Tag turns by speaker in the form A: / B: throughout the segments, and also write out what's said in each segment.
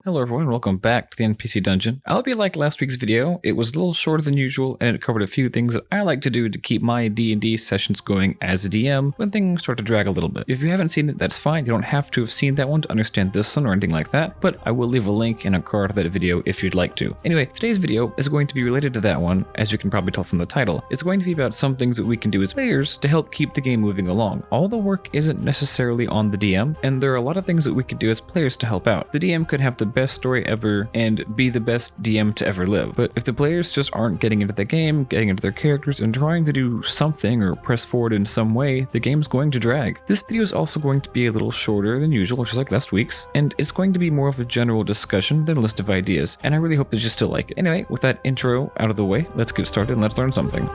A: Hello everyone, welcome back to the NPC Dungeon. I hope you liked last week's video. It was a little shorter than usual and it covered a few things that I like to do to keep my D&D sessions going as a DM when things start to drag a little bit. If you haven't seen it, that's fine. You don't have to have seen that one to understand this one or anything like that, but I will leave a link in a card of that video if you'd like to. Anyway, today's video is going to be related to that one, as you can probably tell from the title. It's going to be about some things that we can do as players to help keep the game moving along. All the work isn't necessarily on the DM, and there are a lot of things that we can do as players to help out. The DM could have the best story ever and be the best DM to ever live, but if the players just aren't getting into the game, getting into their characters, and trying to do something or press forward in some way, the game's going to drag. This video is also going to be a little shorter than usual, just like last week's, and it's going to be more of a general discussion than a list of ideas, and I really hope that you still like it. Anyway, with that intro out of the way, let's get started and let's learn something.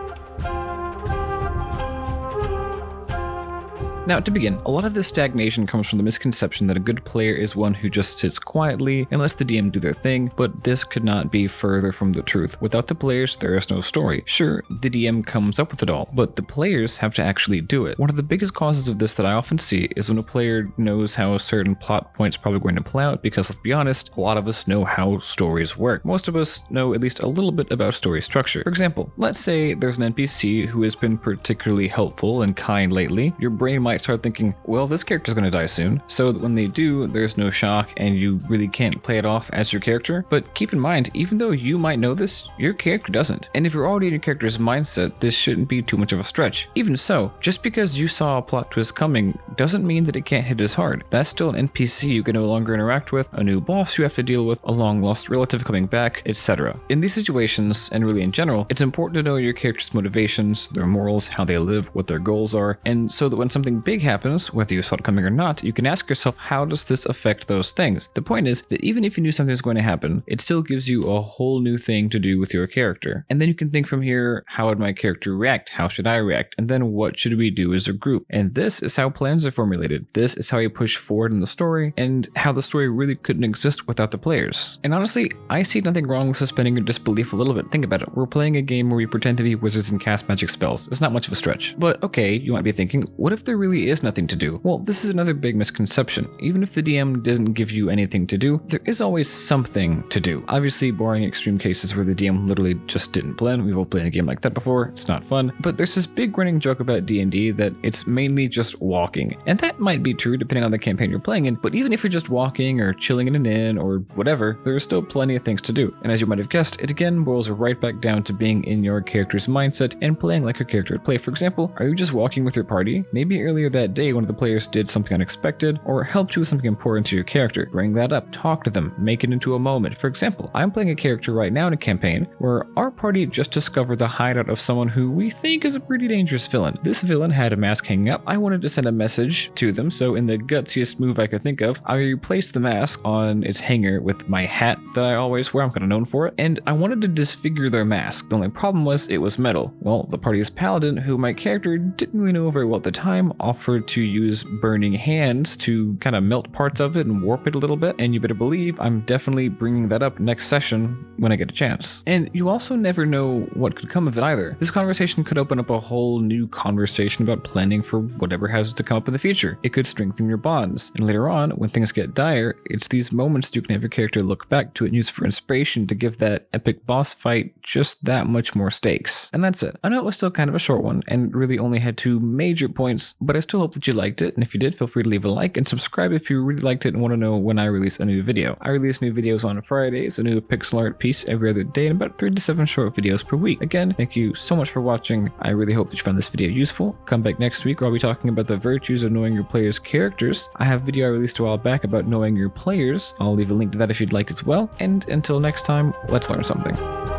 A: Now, to begin, a lot of this stagnation comes from the misconception that a good player is one who just sits quietly and lets the DM do their thing, but this could not be further from the truth. Without the players, there is no story. Sure, the DM comes up with it all, but the players have to actually do it. One of the biggest causes of this that I often see is when a player knows how a certain plot point's probably going to play out, because let's be honest, a lot of us know how stories work. Most of us know at least a little bit about story structure. For example, let's say there's an NPC who has been particularly helpful and kind lately. Your brain might start thinking, well, this character's going to die soon, so that when they do, there's no shock and you really can't play it off as your character. But keep in mind, even though you might know this, your character doesn't. And if you're already in your character's mindset, this shouldn't be too much of a stretch. Even so, just because you saw a plot twist coming doesn't mean that it can't hit as hard. That's still an NPC you can no longer interact with, a new boss you have to deal with, a long lost relative coming back, etc. In these situations, and really in general, it's important to know your character's motivations, their morals, how they live, what their goals are, and so that when something big happens, whether you saw it coming or not, you can ask yourself, how does this affect those things? The point is that even if you knew something was going to happen, it still gives you a whole new thing to do with your character. And then you can think from here, how would my character react? How should I react? And then what should we do as a group? And this is how plans are formulated. This is how you push forward in the story, and how the story really couldn't exist without the players. And honestly, I see nothing wrong with suspending your disbelief a little bit. Think about it. We're playing a game where we pretend to be wizards and cast magic spells. It's not much of a stretch. But okay, you might be thinking, what if there really is nothing to do? Well, this is another big misconception. Even if the DM doesn't give you anything to do, there is always something to do. Obviously, barring extreme cases where the DM literally just didn't plan. We've all played a game like that before. It's not fun. But there's this big running joke about D&D that it's mainly just walking. And that might be true depending on the campaign you're playing in, but even if you're just walking or chilling in an inn or whatever, there are still plenty of things to do. And as you might have guessed, it again boils right back down to being in your character's mindset and playing like your character would play. For example, are you just walking with your party? Maybe earlier that day one of the players did something unexpected or helped you with something important to your character. Bring that up, talk to them, make it into a moment. For example, I'm playing a character right now in a campaign where our party just discovered the hideout of someone who we think is a pretty dangerous villain. This villain had a mask hanging up. I wanted to send a message to them, so in the gutsiest move I could think of, I replaced the mask on its hanger with my hat that I always wear. I'm kind of known for it, and I wanted to disfigure their mask. The only problem was it was metal. Well, the party's paladin, who my character didn't really know very well at the time, offered to use burning hands to kind of melt parts of it and warp it a little bit, and you better believe I'm definitely bringing that up next session when I get a chance. And you also never know what could come of it either. This conversation could open up a whole new conversation about planning for whatever has to come up in the future. It could strengthen your bonds, and later on, when things get dire, it's these moments you can have your character look back to it and use for inspiration to give that epic boss fight just that much more stakes. And that's it. I know it was still kind of a short one and really only had 2 major points, but I still hope that you liked it, and if you did, feel free to leave a like and subscribe if you really liked it and want to know when I release a new video. I release new videos on Fridays, a new pixel art piece every other day, and about 3 to 7 short videos per week. Again, thank you so much for watching. I really hope that you found this video useful. Come back next week where I'll be talking about the virtues of knowing your players' characters. I have a video I released a while back about knowing your players. I'll leave a link to that if you'd like as well. And until next time, let's learn something.